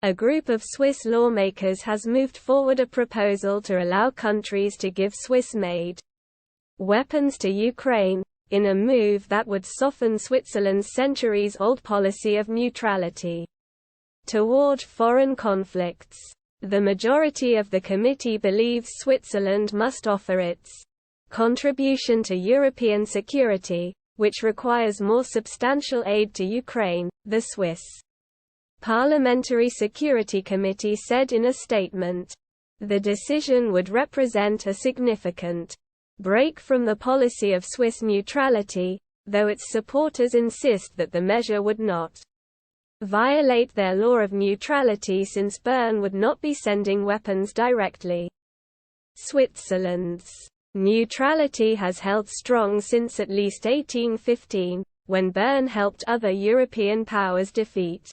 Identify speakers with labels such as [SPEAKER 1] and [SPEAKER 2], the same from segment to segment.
[SPEAKER 1] A group of Swiss lawmakers has moved forward a proposal to allow countries to give Swiss-made weapons to Ukraine, in a move that would soften Switzerland's centuries-old policy of neutrality toward foreign conflicts. The majority of the committee believes Switzerland must offer its contribution to European security, which requires more substantial aid to Ukraine, the Swiss Parliamentary Security Committee said in a statement. The decision would represent a significant break from the policy of Swiss neutrality, though its supporters insist that the measure would not violate their law of neutrality since Bern would not be sending weapons directly. Switzerland's neutrality has held strong since at least 1815, when Bern helped other European powers defeat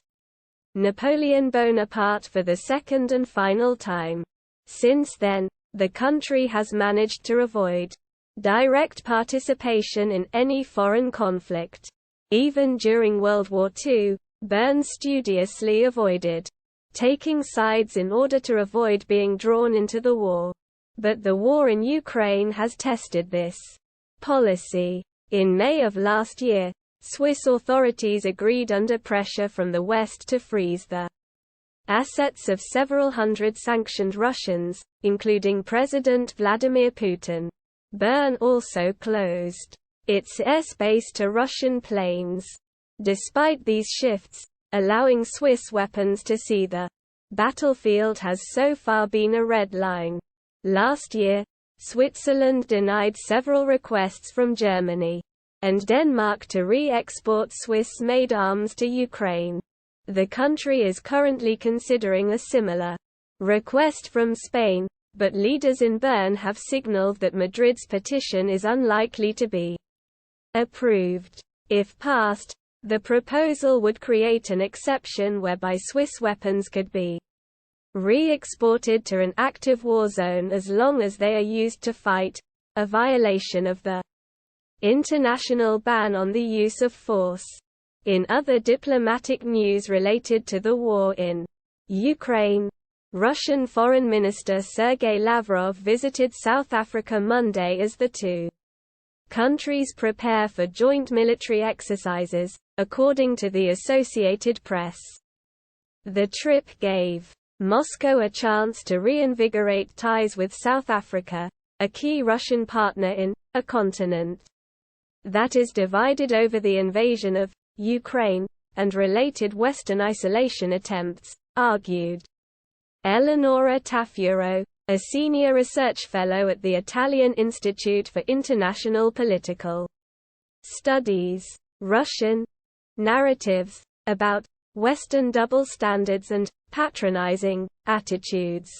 [SPEAKER 1] Napoleon Bonaparte for the second and final time. Since then, the country has managed to avoid direct participation in any foreign conflict. Even during World War II, Bern studiously avoided taking sides in order to avoid being drawn into the war. But the war in Ukraine has tested this policy. In May of last year, Swiss authorities agreed under pressure from the West to freeze the assets of several hundred sanctioned Russians, including President Vladimir Putin. Bern also closed its airspace to Russian planes. Despite these shifts, allowing Swiss weapons to see the battlefield has so far been a red line. Last year, Switzerland denied several requests from Germany and Denmark to re-export Swiss-made arms to Ukraine. The country is currently considering a similar request from Spain, but leaders in Bern have signaled that Madrid's petition is unlikely to be approved. If passed, the proposal would create an exception whereby Swiss weapons could be re-exported to an active war zone as long as they are used to fight, a violation of the international ban on the use of force. In other diplomatic news related to the war in Ukraine, Russian Foreign Minister Sergei Lavrov visited South Africa Monday as the two countries prepare for joint military exercises, according to the Associated Press. The trip gave Moscow a chance to reinvigorate ties with South Africa, a key Russian partner in a continent that is divided over the invasion of Ukraine, and related Western isolation attempts, argued. Eleonora Tafuro, a senior research fellow at the Italian Institute for International Political Studies, Russian narratives about Western double standards and patronizing attitudes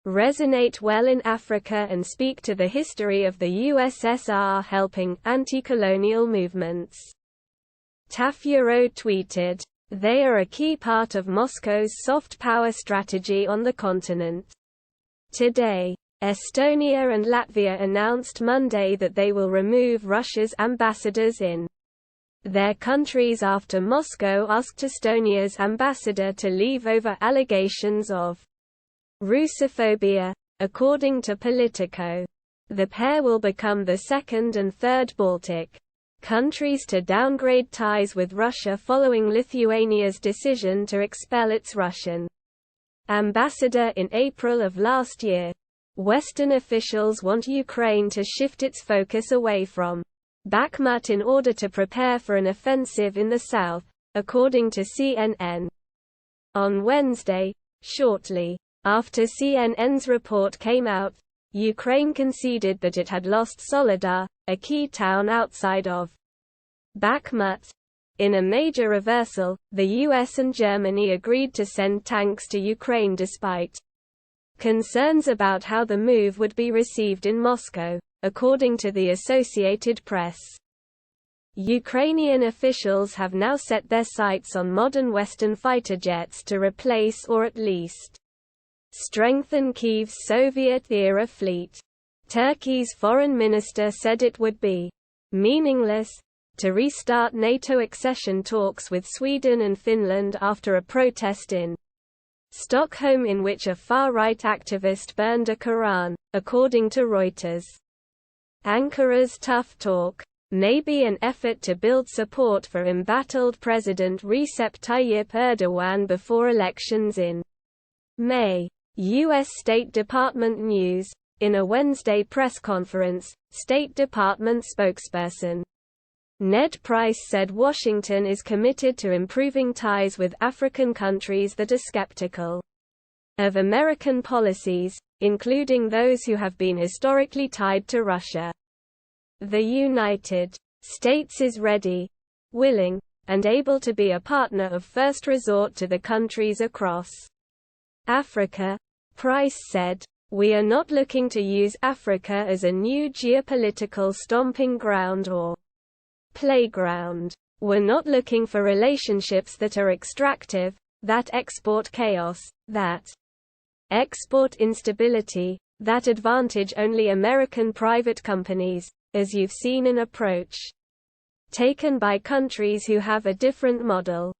[SPEAKER 1] resonate well in Africa and speak to the history of the USSR helping anti-colonial movements. Tafuro tweeted, "They are a key part of Moscow's soft power strategy on the continent." Today, Estonia and Latvia announced Monday that they will remove Russia's ambassadors in their countries after Moscow asked Estonia's ambassador to leave over allegations of Russophobia, according to Politico. The pair will become the second and third Baltic countries to downgrade ties with Russia following Lithuania's decision to expel its Russian ambassador in April of last year. Western officials want Ukraine to shift its focus away from Bakhmut in order to prepare for an offensive in the south, according to CNN. On Wednesday, shortly after CNN's report came out, Ukraine conceded that it had lost Soledar, a key town outside of Bakhmut. In a major reversal, the US and Germany agreed to send tanks to Ukraine despite concerns about how the move would be received in Moscow, according to the Associated Press. Ukrainian officials have now set their sights on modern Western fighter jets to replace or at least strengthen Kyiv's Soviet-era fleet. Turkey's foreign minister said it would be meaningless to restart NATO accession talks with Sweden and Finland after a protest in Stockholm, in which a far-right activist burned a Quran, according to Reuters. Ankara's tough talk may be an effort to build support for embattled President Recep Tayyip Erdogan before elections in May. U.S. State Department news. In a Wednesday press conference, State Department spokesperson Ned Price said Washington is committed to improving ties with African countries that are skeptical of American policies, including those who have been historically tied to Russia. The United States is ready, willing, and able to be a partner of first resort to the countries across Africa, Price said. We are not looking to use Africa as a new geopolitical stomping ground or playground. We're not looking for relationships that are extractive, that export chaos, that export instability, that advantage only American private companies, as you've seen an approach taken by countries who have a different model.